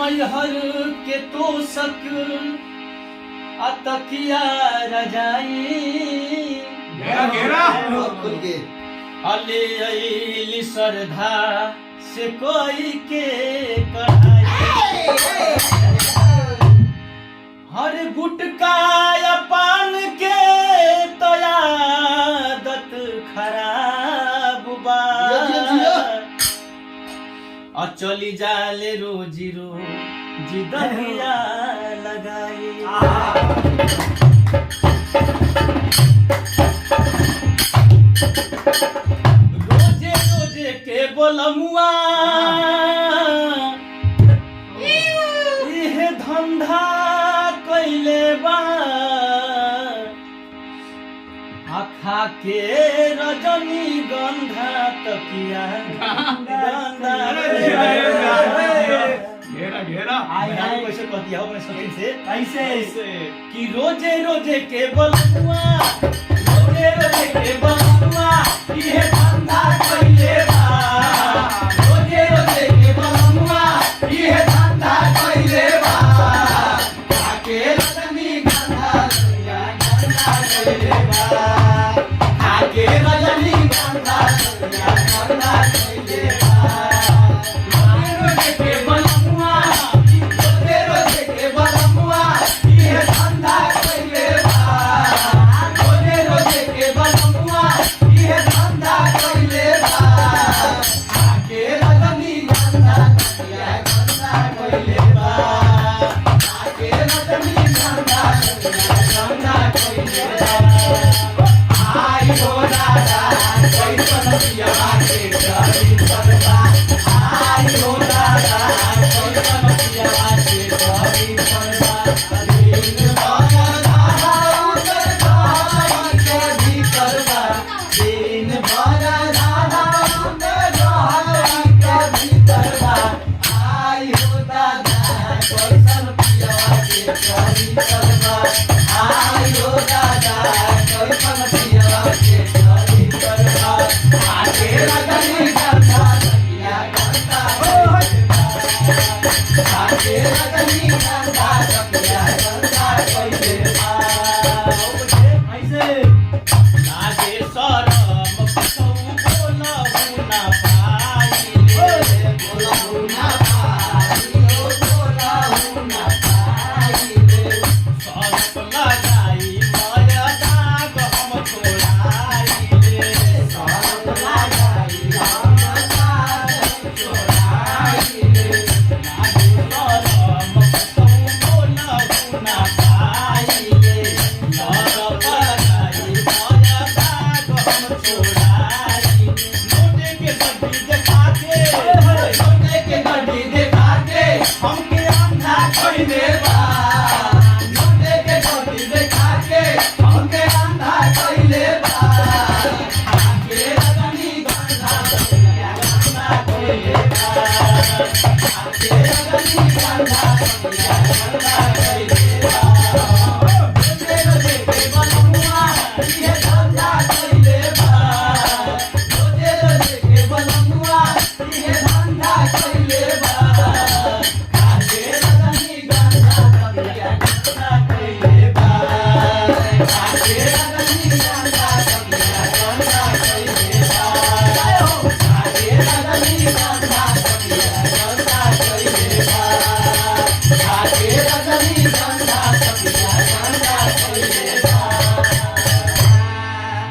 मैहर के तोसक अतकिया रजाई घेरा घेरा खुल के अले अली श्रद्धा से कोई के कढ़ाई हर गुटका या पान के तो आदत खराब बा और चली जाले रोजी रोजी दहिया लगाई रोजे रोजे के बोलमुआ इहे धंधा कैले बा आखा के रजनी गंधा तकिया गंधा घेरा घेरा कैसे कहती है अपने सखी से कैसे कि रोजे रोजे के बलुआ रोजे रोजे के बलुआ ये धंधा कैले बा रोजे रोजे के बलुआ ये धंधा कैले बा आके रजनी गंधा तकिया गंधा कैले बा आके रजनी गंधा तकिया गंधा कैले बा रोजे रोजे के बलुआ रोजे रोजे के बलुआ ये धंधा कैले बा रोजे रोजे के बलुआ ये धंधा कैले बा आके रजनी गंधा तकिया गंधा कैले बा आके रजनी गंधा तकिया गंधा कैले बा आई हो दादा कैसन पिया के करी करबा आई हो दादा कैसन पिया के करी करबा दिन भर राधा के भीतर बा दिन भर राधा के भीतर बा आई हो दादा कैसन पिया के करी करबा आई हो दादा कैसन पिया के करी करबा आके रजनी गंधा तकिया गंधा आके रजनी गंधा तकिया गंधा कैले बा ऐसे लागे शरम कसौ बोलहु ना पाई रे बोलहु ना पाई बोलहु ना पाई रे सरप लगाई माया दाग हम छोड़ाई रे सरप लगाई हम दाग छोड़ाई रे लागे शरम कसौ बोलहु ना पाई रे सरप लगाई माया दाग हम छोड़ाई नोटे के गड्डी देखा के नोटे के गड्डी देखा के हमके अंधा कैले बा नोटे के गड्डी देखा के हमके अंधा कैले बा आके रजनी गंधा तकिया गंधा कैले बा आके रजनी गंधा तकिया गंधा कैले बा रोजे रोजे के बलुआ ये धंधा कैले बा रोजे रोजे के बलुआ ये धंधा कैले बा आके रजनी गंधा तकिया गंधा कैले बा आके रजनी गंधा तकिया गंधा कैले बा आके रजनी गंधा तकिया गंधा कैले बा आके